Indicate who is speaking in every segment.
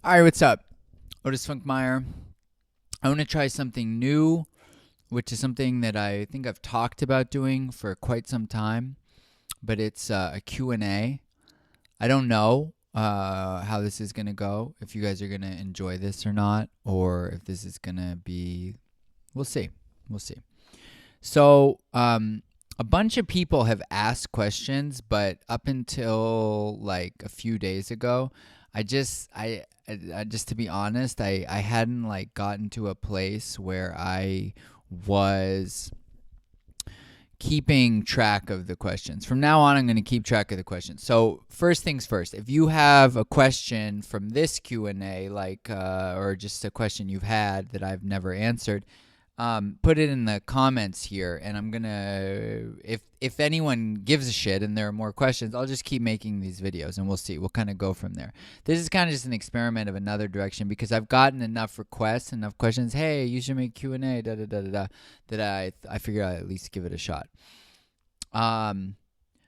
Speaker 1: All right, what's up? Otis Funkmeyer. I want to try something new, which is something that I think I've talked about doing for quite some time, but it's a Q&A. I don't know how this is going to go, if you guys are going to enjoy this or not, or if this is going to be, we'll see. We'll see. So, a bunch of people have asked questions, but up until like a few days ago, I just to be honest, I hadn't like gotten to a place where I was keeping track of the questions. From now on, I'm going to keep track of the questions. So first things first, if you have a question from this Q&A, like or just a question you've had that I've never answered, put it in the comments here, and I'm gonna, if anyone gives a shit and there are more questions, I'll just keep making these videos and we'll see. We'll kind of go from there. This is kind of just an experiment of another direction because I've gotten enough requests, enough questions. Hey, you should make Q&A, da da da da da, that I figure I'll at least give it a shot.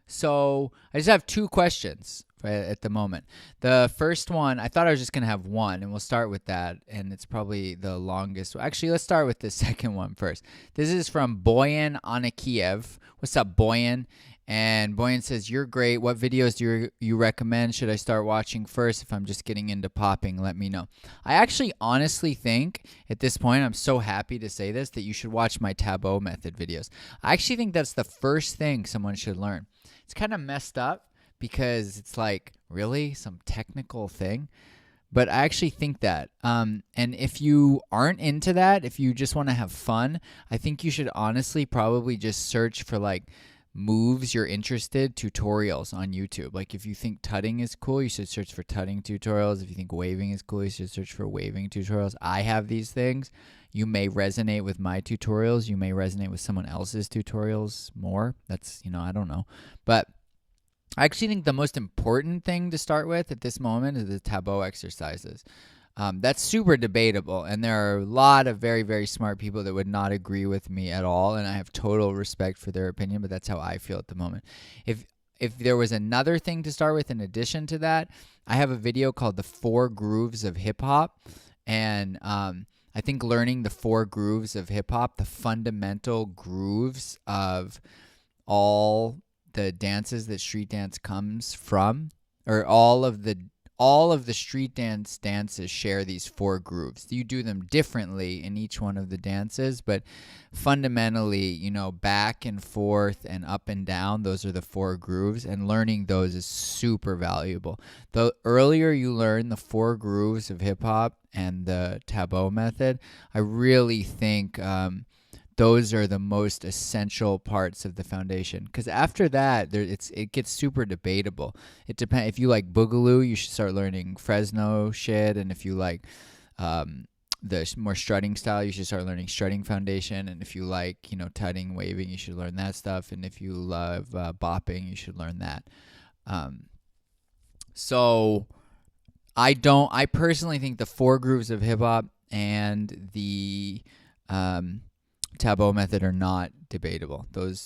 Speaker 1: So I just have two questions at the moment. The first one, I thought I was just going to have one, and we'll start with that, and it's probably the longest. Actually, let's start with the second one first. This is from Boyan Anakiev. What's up, Boyan? And Boyan says, you're great. What videos do you recommend? Should I start watching first? If I'm just getting into popping, let me know. I actually honestly think at this point, I'm so happy to say this, that you should watch my Tabot method videos. I actually think that's the first thing someone should learn. It's kind of messed up because it's like, really? Some technical thing? But I actually think that. And if you aren't into that, if you just want to have fun, I think you should honestly probably just search for like moves you're interested tutorials on YouTube. Like if you think tutting is cool, you should search for tutting tutorials. If you think waving is cool, you should search for waving tutorials. I have these things. You may resonate with my tutorials. You may resonate with someone else's tutorials more. That's, I don't know. But I actually think the most important thing to start with at this moment is the Tabot exercises. That's super debatable, and there are a lot of very, very smart people that would not agree with me at all, and I have total respect for their opinion, but that's how I feel at the moment. If there was another thing to start with in addition to that, I have a video called The 4 Grooves of Hip Hop, and I think learning the 4 grooves of hip hop, the fundamental grooves of all the dances that street dance comes from, or all of the street dances share these 4 grooves. You do them differently in each one of the dances, but fundamentally, back and forth and up and down, those are the 4 grooves, and learning those is super valuable. The earlier you learn the 4 grooves of hip hop and the Tabot method, I really think those are the most essential parts of the foundation. Because after that, it gets super debatable. It depends. If you like Boogaloo, you should start learning Fresno shit. And if you like the more strutting style, you should start learning strutting foundation. And if you like, tutting, waving, you should learn that stuff. And if you love bopping, you should learn that. So I personally think the 4 grooves of hip hop and the Tabot method are not debatable.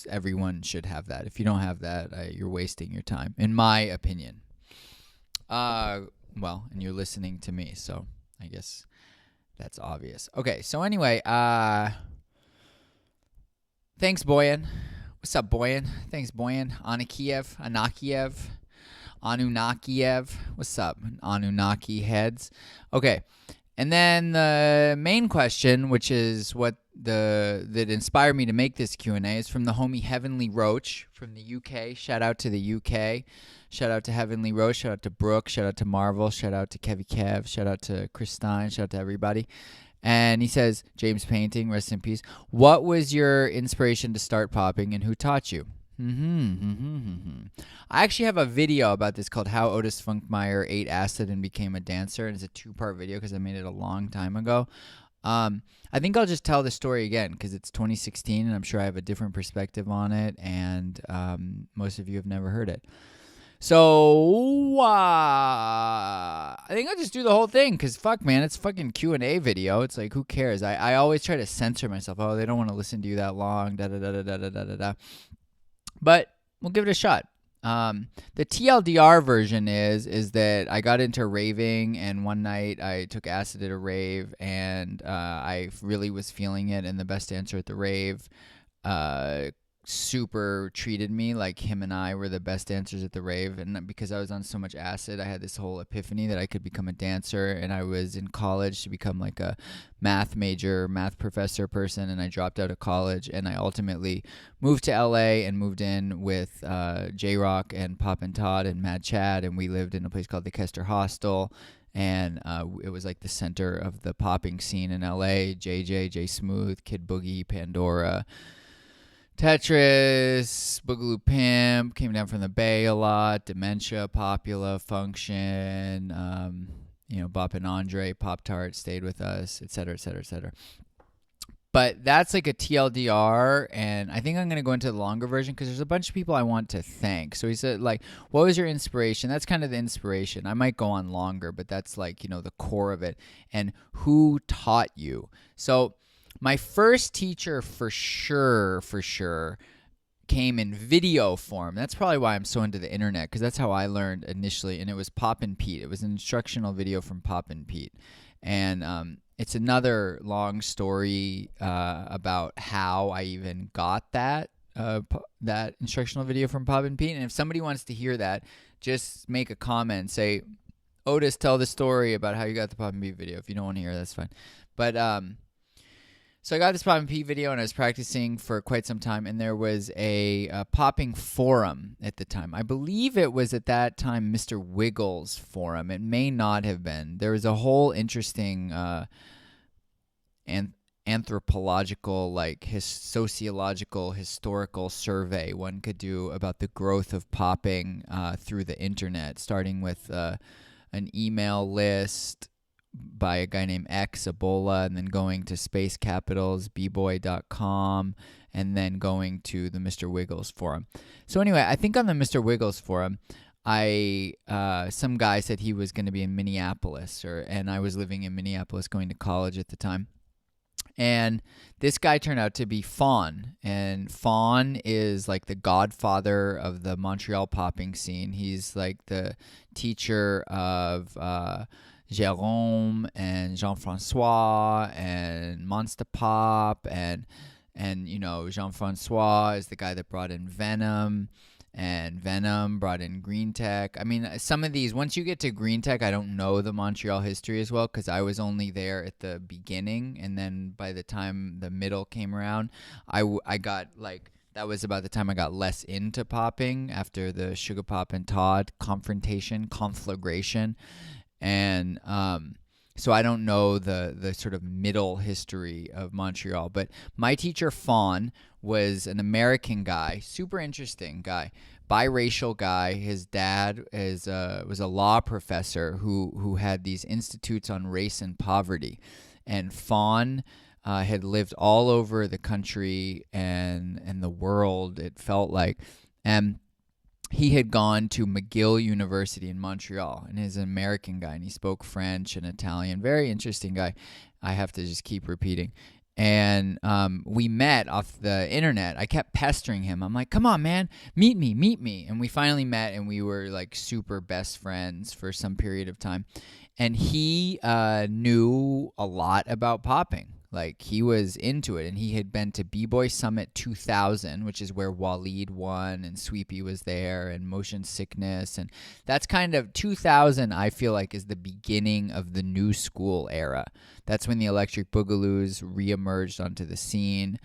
Speaker 1: Everyone should have that. If you don't have that, you're wasting your time, in my opinion. And you're listening to me, so I guess that's obvious. Okay, so anyway, thanks, Boyan. What's up, Boyan? Thanks, Boyan. Anunnakiev. What's up, Anunnaki heads? Okay. And then the main question, which is what that inspired me to make this Q&A, is from the homie Heavenly Roach from the UK. Shout out to the UK. Shout out to Heavenly Roach. Shout out to Brooke. Shout out to Marvel. Shout out to Kevy Kev. Shout out to Chris Stein. Shout out to everybody. And he says, James Painting, rest in peace. What was your inspiration to start popping, and who taught you? I actually have a video about this called How Otis Funkmeyer Ate Acid and Became a Dancer, and it's a 2-part video because I made it a long time ago. I think I'll just tell the story again because it's 2016 and I'm sure I have a different perspective on it, and most of you have never heard it. So I think I'll just do the whole thing because fuck, man, it's fucking Q&A video. It's like, who cares? I always try to censor myself. Oh, they don't want to listen to you that long, da da da da da da da da. But we'll give it a shot. The TLDR version is that I got into raving, and one night I took acid at a rave, and I really was feeling it. And the best dancer at the rave super treated me like him and I were the best dancers at the rave. And because I was on so much acid, I had this whole epiphany that I could become a dancer. And I was in college to become like a math major, math professor person, and I dropped out of college, and I ultimately moved to LA and moved in with J-Rock and Pop and Todd and Mad Chad, and we lived in a place called the Kester Hostel. And it was like the center of the popping scene in LA. JJ, J Smooth, Kid Boogie, Pandora, Tetris, Boogaloo Pimp, came down from the Bay a lot, Dementia, Popula, Function, Bop and Andre, Pop-Tart stayed with us, et cetera, et cetera, et cetera. But that's like a TLDR, and I think I'm going to go into the longer version because there's a bunch of people I want to thank. So he said, like, what was your inspiration? That's kind of the inspiration. I might go on longer, but that's like, the core of it. And who taught you? So my first teacher for sure came in video form. That's probably why I'm so into the internet, because that's how I learned initially, and it was Pop and Pete. It was an instructional video from Pop and Pete. And it's another long story about how I even got that instructional video from Pop and Pete. And if somebody wants to hear that, just make a comment. Say, Otis, tell the story about how you got the Pop and Pete video. If you don't want to hear it, that's fine. But so I got this Pop and Pete video, and I was practicing for quite some time, and there was a popping forum at the time. I believe it was at that time Mr. Wiggles forum. It may not have been. There was a whole interesting anthropological, sociological, historical survey one could do about the growth of popping through the internet, starting with an email list by a guy named X Ebola, and then going to Space Capitals, bboy.com, and then going to the Mr. Wiggles forum. So anyway, I think on the Mr. Wiggles forum, some guy said he was going to be in Minneapolis, and I was living in Minneapolis going to college at the time. And this guy turned out to be Fawn, and Fawn is like the godfather of the Montreal popping scene. He's like the teacher of Jérôme and Jean-Francois and Monster Pop, and Jean-Francois is the guy that brought in Venom, and Venom brought in Green Tech. I mean, some of these, once you get to Green Tech, I don't know the Montreal history as well, because I was only there at the beginning, and then by the time the middle came around, I got like, that was about the time I got less into popping after the Sugar Pop and Todd conflagration. And so I don't know the sort of middle history of Montreal. But my teacher, Fawn, was an American guy, super interesting guy, biracial guy. His dad was a law professor who had these institutes on race and poverty. And Fawn had lived all over the country and the world, it felt like. And he had gone to McGill University in Montreal, and he's an American guy, and he spoke French and Italian. Very interesting guy. I have to just keep repeating. And we met off the internet. I kept pestering him. I'm like, come on, man, meet me. And we finally met, and we were like super best friends for some period of time. And he knew a lot about popping. Like, he was into it, and he had been to B-Boy Summit 2000, which is where Waleed won, and Sweepy was there, and Motion Sickness, and that's kind of 2000, I feel like, is the beginning of the new school era. That's when the Electric Boogaloos reemerged onto the scene,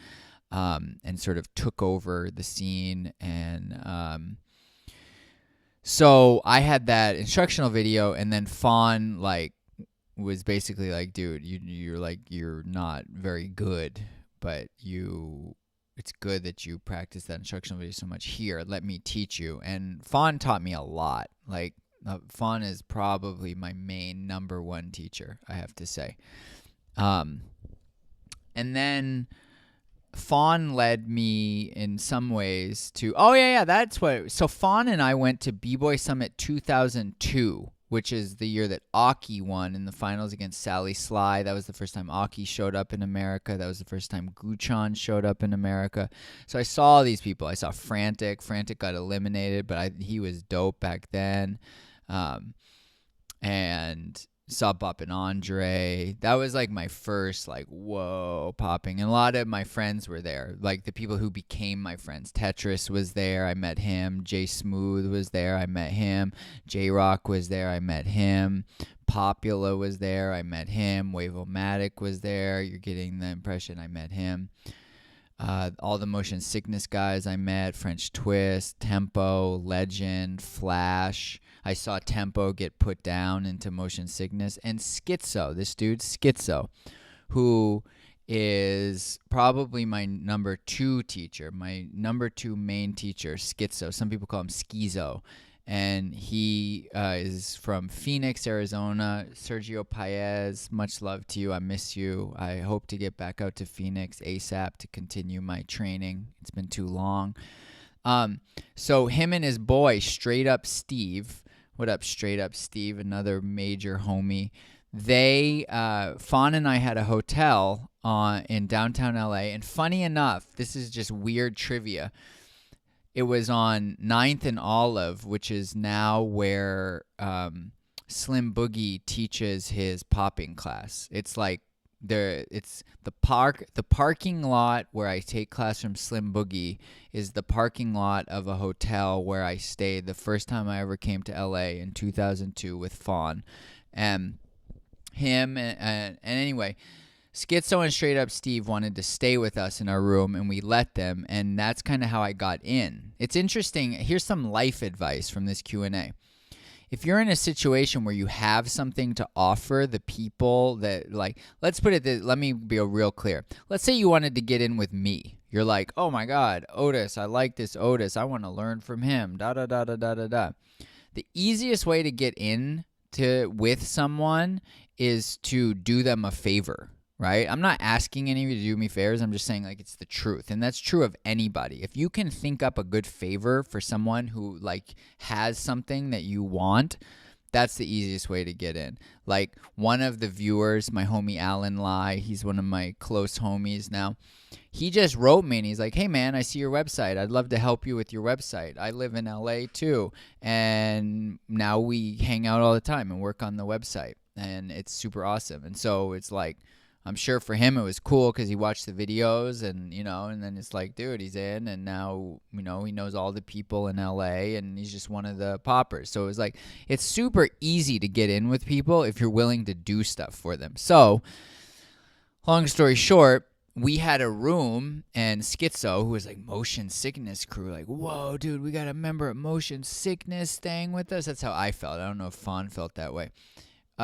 Speaker 1: and sort of took over the scene, and so I had that instructional video, and then Fawn, was basically like, dude, you're not very good, but it's good that you practice that instructional video so much. Here, let me teach you. And Fawn taught me a lot. Like, Fawn is probably my main number one teacher, I have to say. And then Fawn led me in some ways to, that's what, so Fawn and I went to B-Boy Summit 2002. which is the year that Aki won in the finals against Sally Sly. That was the first time Aki showed up in America. That was the first time Guchan showed up in America. So I saw all these people. I saw Frantic. Frantic got eliminated, but he was dope back then. And saw Bop and Andre. That was like my first like whoa popping, and a lot of my friends were there, like the people who became my friends. Tetris was there, I met him. Jay Smooth was there, I met him. J Rock was there, I met him. Popula was there, I met him. Wave-O-Matic was there, you're getting the impression, I met him. All the Motion Sickness guys I met, French Twist, Tempo, Legend, Flash. I saw Tempo get put down into Motion Sickness. And Schizo, this dude Schizo, who is probably my number 2 teacher, my number 2 main teacher, Schizo. Some people call him Schizo. And he is from Phoenix, Arizona. Sergio Paez, much love to you. I miss you. I hope to get back out to Phoenix ASAP to continue my training. It's been too long. So him and his boy, Straight Up Steve. What up, Straight Up Steve? Another major homie. They, Fawn and I had a hotel in downtown LA. And funny enough, this is just weird trivia. It was on 9th and Olive, which is now where Slim Boogie teaches his popping class. It's like it's the parking lot where I take class from Slim Boogie is the parking lot of a hotel where I stayed the first time I ever came to LA in 2002 with Fawn. And him and anyway, Schizo and Straight Up Steve wanted to stay with us in our room, and we let them, and that's kind of how I got in. It's interesting. Here's some life advice from this Q&A. If you're in a situation where you have something to offer the people that, like, let's put it this, let me be real clear. Let's say you wanted to get in with me. You're like, oh my God, Otis, I like this Otis. I want to learn from him, da-da-da-da-da-da-da. The easiest way to get in with someone is to do them a favor. Right? I'm not asking any of you to do me favors. I'm just saying, like, it's the truth. And that's true of anybody. If you can think up a good favor for someone who, like, has something that you want, that's the easiest way to get in. Like, one of the viewers, my homie Alan Lai, he's one of my close homies now. He just wrote me and he's like, hey, man, I see your website. I'd love to help you with your website. I live in LA too. And now we hang out all the time and work on the website. And it's super awesome. And so it's like, I'm sure for him it was cool because he watched the videos and, you know, and then it's like, dude, he's in and now, you know, he knows all the people in LA and he's just one of the poppers. So it was like, it's super easy to get in with people if you're willing to do stuff for them. So long story short, we had a room and Schizo, who was like Motion Sickness crew, like, whoa, dude, we got a member at Motion Sickness staying with us. That's how I felt. I don't know if Fawn felt that way.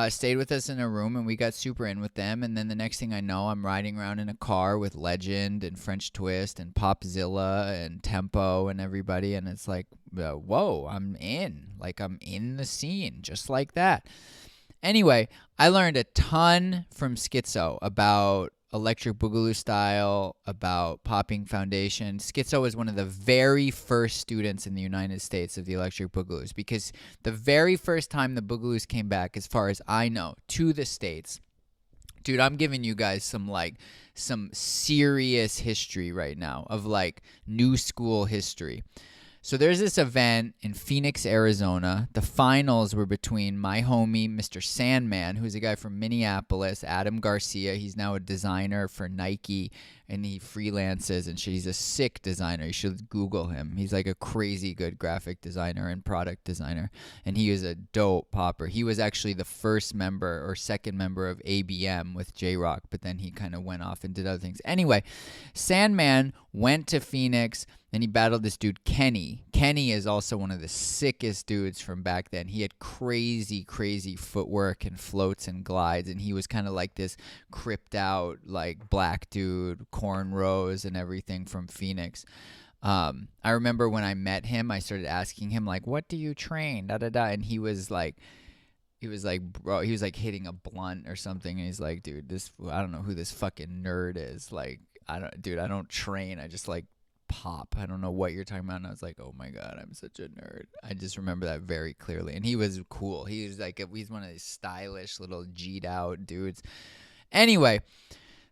Speaker 1: Stayed with us in a room and we got super in with them. And then the next thing I know, I'm riding around in a car with Legend and French Twist and Popzilla and Tempo and everybody. And it's like, whoa, I'm in. Like, I'm in the scene just like that. Anyway, I learned a ton from Schizo about Electric Boogaloo style, about popping foundation. Schizo was one of the very first students in the United States of the Electric Boogaloos, because the very first time the Boogaloos came back, as far as I know, to the States, dude, I'm giving you guys some serious history right now of like new school history. So there's this event in Phoenix, Arizona. The finals were between my homie, Mr. Sandman, who's a guy from Minneapolis, Adam Garcia. He's now a designer for Nike, and he freelances and shit. He's a sick designer. You should Google him. He's like a crazy good graphic designer and product designer, and he is a dope popper. He was actually the first member or second member of ABM with J-Rock, but then he kind of went off and did other things. Anyway, Sandman went to Phoenix, and he battled this dude, Kenny. Kenny is also one of the sickest dudes from back then. He had crazy, crazy footwork and floats and glides, and he was kind of like this cripped out, like, black dude, cornrows and everything from Phoenix. I remember when I met him, I started asking him, like, what do you train? Da-da-da. And he was like, bro, he was like hitting a blunt or something, and he's like, dude, I don't know who this fucking nerd is. Like, I don't train. I just like pop. I don't know what you're talking about. And I was like, oh my God, I'm such a nerd. I just remember that very clearly. And he was cool. He was like, he's one of these stylish little G'd out dudes. Anyway,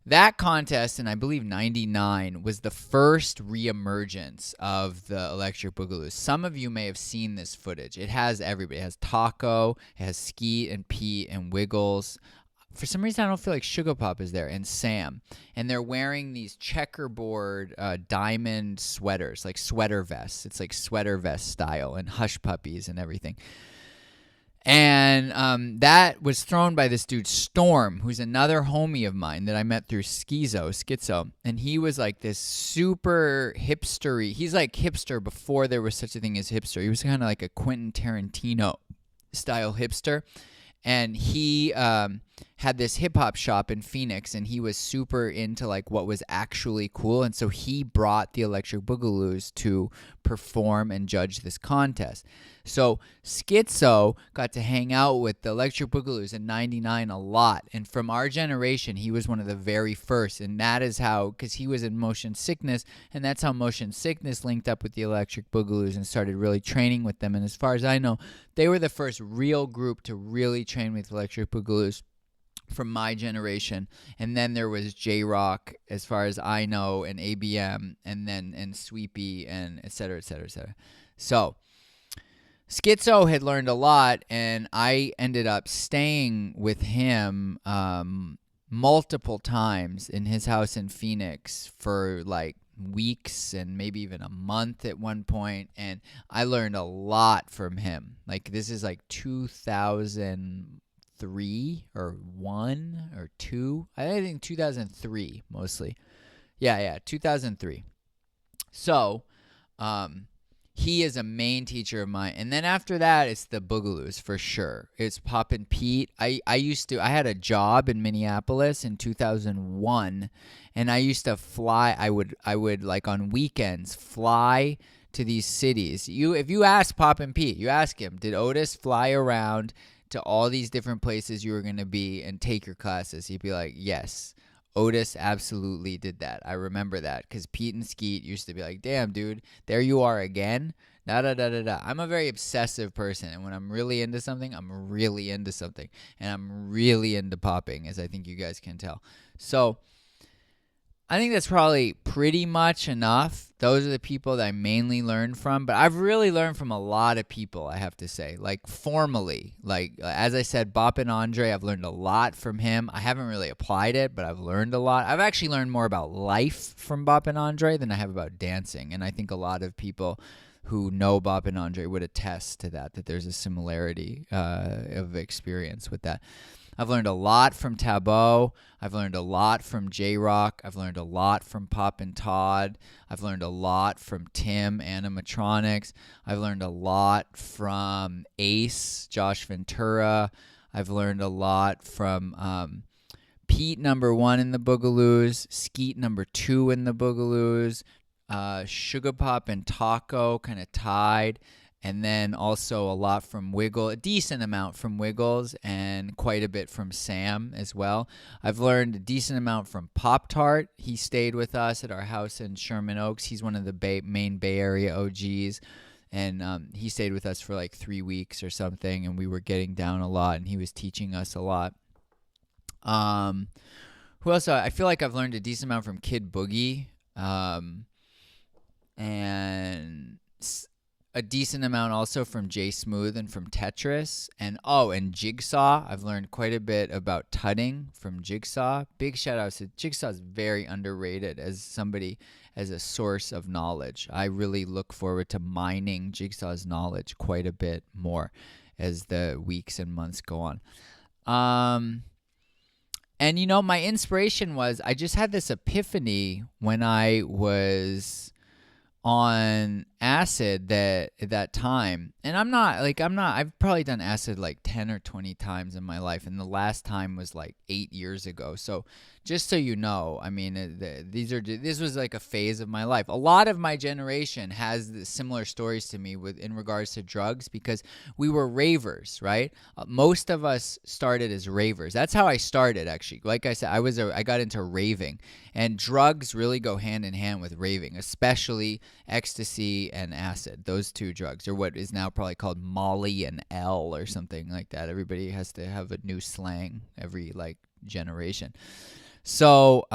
Speaker 1: that contest in, I believe, 99 was the first reemergence of the Electric Boogaloo. Some of you may have seen this footage. It has everybody. It has Taco, it has Skeet and Pete and Wiggles. For some reason, I don't feel like Sugar Pop is there, and Sam. And they're wearing these checkerboard diamond sweaters, like sweater vests. It's like sweater vest style, and hush puppies and everything. And that was thrown by this dude, Storm, who's another homie of mine that I met through Schizo. And he was like this super hipstery. He's like hipster before there was such a thing as hipster. He was kind of like a Quentin Tarantino style hipster. And he had this hip-hop shop in Phoenix, and he was super into like what was actually cool. And so he brought the Electric Boogaloos to perform and judge this contest. So Schizo got to hang out with the Electric Boogaloos in 99 a lot. And from our generation, he was one of the very first. And that is how, because he was in Motion Sickness, and that's how Motion Sickness linked up with the Electric Boogaloos and started really training with them. And as far as I know, they were the first real group to really train with Electric Boogaloo's from my generation. And then there was J-Rock, as far as I know, and ABM, and Sweepy, and et cetera, et cetera, et cetera. So Schizo had learned a lot, and I ended up staying with him multiple times in his house in Phoenix for like weeks and maybe even a month at one point, and I learned a lot from him. Like, this is like 2003 or 1 or 2. I think 2003 mostly. Yeah, 2003. So, he is a main teacher of mine. And then after that, it's the Boogaloos for sure. It's Poppin' Pete. I had a job in Minneapolis in 2001, and I used to fly. I would like on weekends fly to these cities. If you ask Poppin' Pete, you ask him, did Otis fly around to all these different places you were going to be and take your classes? He'd be like, yes. Otis absolutely did that. I remember that because Pete and Skeet used to be like, damn, dude, there you are again. Da-da-da-da-da. I'm a very obsessive person, and when I'm really into something, I'm really into something. And I'm really into popping, as I think you guys can tell. So I think that's probably pretty much enough. Those are the people that I mainly learned from. But I've really learned from a lot of people, I have to say. Like, formally. Like, as I said, Bop and Andre, I've learned a lot from him. I haven't really applied it, but I've learned a lot. I've actually learned more about life from Bop and Andre than I have about dancing. And I think a lot of people who know Bop and Andre would attest to that there's a similarity of experience with that. I've learned a lot from Taboo. I've learned a lot from J-Rock. I've learned a lot from Pop and Todd. I've learned a lot from Tim, Animatronics. I've learned a lot from Ace, Josh Ventura. I've learned a lot from Pete, number 1 in the Boogaloos, Skeet, number 2 in the Boogaloos, Sugar Pop and Taco kind of tied. And then also a lot from Wiggle, a decent amount from Wiggles, and quite a bit from Sam as well. I've learned a decent amount from Pop-Tart. He stayed with us at our house in Sherman Oaks. He's one of the main Bay Area OGs. And he stayed with us for like 3 weeks or something, and we were getting down a lot, and he was teaching us a lot. Who else? I feel like I've learned a decent amount from Kid Boogie. And a decent amount also from Jay Smooth and from Tetris. And Jigsaw. I've learned quite a bit about tutting from Jigsaw. Big shout out to Jigsaw. Is very underrated as a source of knowledge. I really look forward to mining Jigsaw's knowledge quite a bit more as the weeks and months go on. And you know, my inspiration was, I just had this epiphany when I was on acid that at that time. And I've probably done acid like 10 or 20 times in my life, and the last time was like 8 years ago. So just so you know, I mean, this was like a phase of my life. A lot of my generation has similar stories to me in regards to drugs, because we were ravers, right? Most of us started as ravers. That's how I started, actually. Like I said, I got into raving, and drugs really go hand in hand with raving, especially ecstasy and acid. Those two drugs are what is now probably called Molly and L or something like that. Everybody has to have a new slang every like generation. So,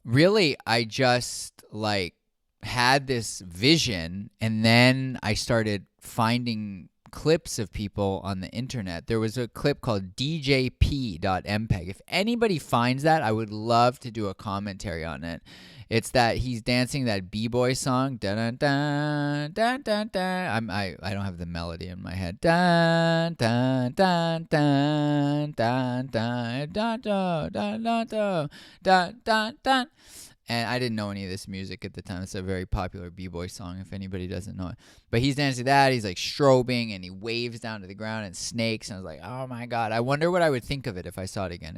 Speaker 1: really, I just like had this vision, and then I started finding clips of people on the internet. There was a clip called DJP.mpeg. If anybody finds that, I would love to do a commentary on it. It's that he's dancing that B-boy song. Dun, dun, dun, dun, dun. I don't have the melody in my head. Dun, dun, dun, dun, dun, dun, dun, dun, dun, dun, dun, dun, dun. And I didn't know any of this music at the time. It's a very popular B-boy song, if anybody doesn't know it. But he's dancing that. He's like strobing, and he waves down to the ground and snakes. And I was like, oh my God. I wonder what I would think of it if I saw it again.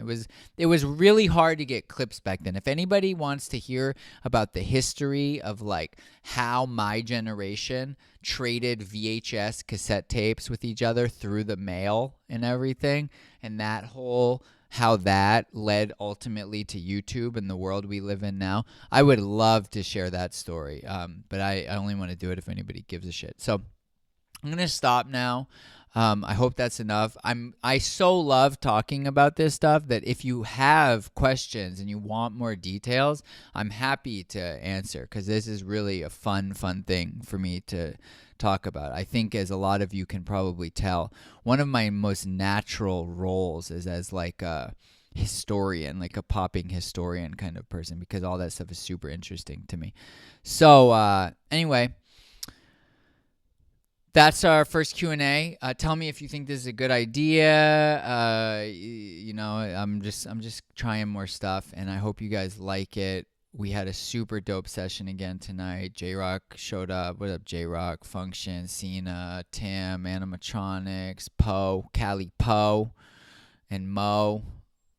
Speaker 1: It was really hard to get clips back then. If anybody wants to hear about the history of like how my generation traded VHS cassette tapes with each other through the mail and everything, and that whole... how that led ultimately to YouTube and the world we live in now, I would love to share that story. But I only want to do it if anybody gives a shit. So I'm going to stop now. I hope that's enough. I so love talking about this stuff that if you have questions and you want more details, I'm happy to answer, because this is really a fun thing for me to talk about. I think, as a lot of you can probably tell, one of my most natural roles is as like a historian, like a popping historian kind of person, because all that stuff is super interesting to me. So anyway, that's our first Q&A. Tell me if you think this is a good idea. I'm just trying more stuff, and I hope you guys like it. We had a super dope session again tonight. J-Rock showed up. What up, J-Rock? Function, Cena, Tim, Animatronics, Poe, Callie Poe, and Mo,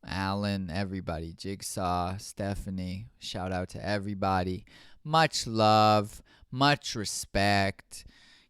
Speaker 1: Alan, everybody. Jigsaw, Stephanie. Shout out to everybody. Much love, much respect.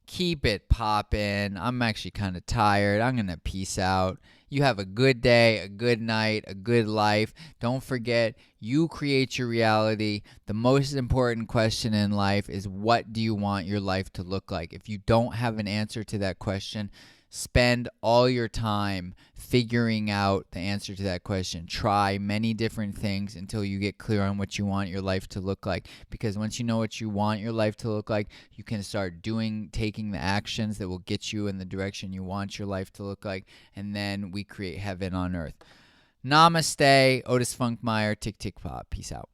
Speaker 1: Keep it poppin'. I'm actually kind of tired. I'm going to peace out. You have a good day, a good night, a good life. Don't forget, you create your reality. The most important question in life is, what do you want your life to look like? If you don't have an answer to that question, spend all your time figuring out the answer to that question. Try many different things until you get clear on what you want your life to look like. Because once you know what you want your life to look like, you can start taking the actions that will get you in the direction you want your life to look like. And then we create heaven on earth. Namaste. Otis Funkmeyer. Tick, tick, pop. Peace out.